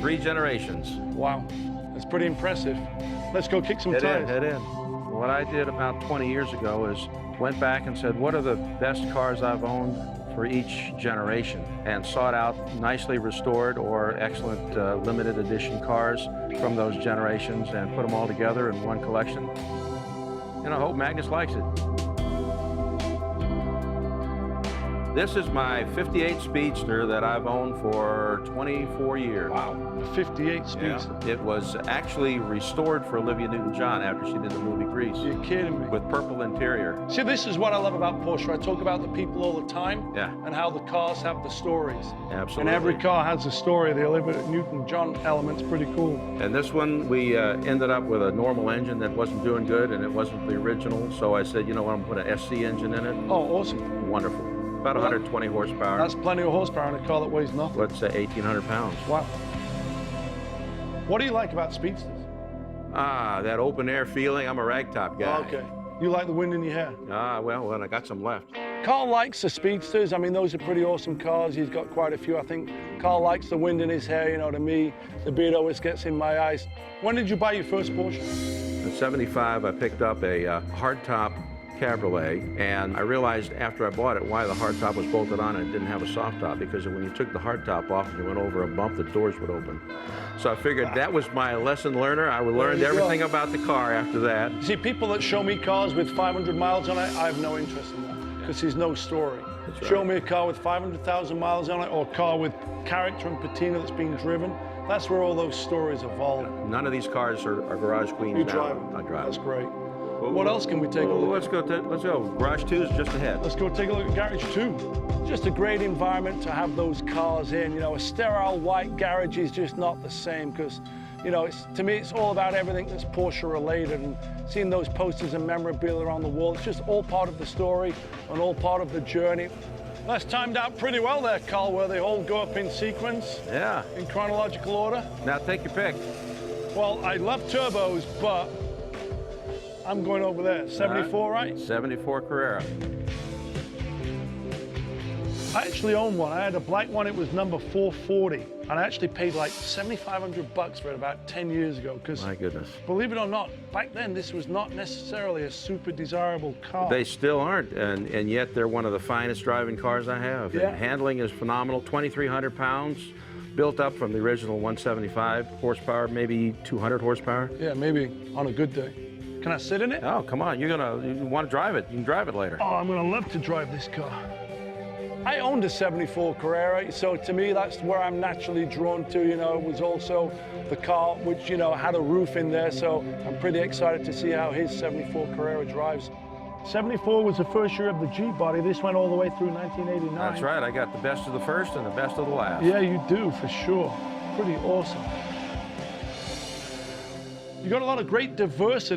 3 generations. Wow, that's pretty impressive. Let's go kick some tires. Head in. What I did about 20 years ago is went back and said, what are the best cars I've owned for each generation, and sought out nicely restored or excellent limited edition cars from those generations and put them all together in one collection. And I hope Magnus likes it. This is my 58 Speedster that I've owned for 24 years. Wow, a 58 Speedster. Yeah. It was actually restored for Olivia Newton-John after she did the movie Grease. You're kidding me. With purple interior. See, this is what I love about Porsche. I talk about the people all the time. Yeah. And how the cars have the stories. Absolutely. And every car has a story. The Olivia Newton-John element's pretty cool. And this one, we ended up with a normal engine that wasn't doing good, and it wasn't the original. So I said, you know what, I'm going to put an SC engine in it. Oh, awesome. Wonderful. About 120 horsepower. That's plenty of horsepower in a car that weighs nothing. Let's say 1,800 pounds. Wow. What do you like about Speedsters? Ah, that open air feeling. I'm a ragtop guy. Oh, okay. You like the wind in your hair? Ah, well, I got some left. Carl likes the Speedsters. I mean, those are pretty awesome cars. He's got quite a few, I think. Carl likes the wind in his hair. You know, to me, the beard always gets in my eyes. When did you buy your first Porsche? In '75, I picked up a hardtop Cabriolet, and I realized after I bought it why the hardtop was bolted on and it didn't have a soft top, because when you took the hardtop off and you went over a bump, the doors would open. So I figured that was my lesson learner. I learned everything about the car after that. You see, people that show me cars with 500 miles on it, I have no interest in that, because there's no story. Right. Show me a car with 500,000 miles on it, or a car with character and patina that's being driven. That's where all those stories evolve. None of these cars are garage queens You now. drive them. I drive That's them. great. What else can we take a look at? Let's go. Garage 2 is just ahead. Let's go take a look at Garage 2. Just a great environment to have those cars in. You know, a sterile white garage is just not the same, because, you know, to me, it's all about everything that's Porsche related, and seeing those posters and memorabilia on the wall, it's just all part of the story and all part of the journey. That's timed out pretty well there, Carl, where they all go up in sequence. Yeah. In chronological order. Now take your pick. Well, I love turbos, but I'm going over there. 74, right? 74 Carrera. I actually own one. I had a black one. It was number 440. And I actually paid like $7,500 for it about 10 years ago. Because, my goodness, believe it or not, back then this was not necessarily a super desirable car. They still aren't, and yet they're one of the finest driving cars I have. Yeah. And handling is phenomenal. 2,300 pounds, built up from the original 175 horsepower, maybe 200 horsepower. Yeah, maybe on a good day. Can I sit in it? Oh, come on, you want to drive it. You can drive it later. Oh, I'm gonna love to drive this car. I owned a 74 Carrera, so to me, that's where I'm naturally drawn to. You know, it was also the car which, you know, had a roof in there, so I'm pretty excited to see how his 74 Carrera drives. 74 was the first year of the G body. This went all the way through 1989. That's right, I got the best of the first and the best of the last. Yeah, you do, for sure. Pretty awesome. You got a lot of great diversity.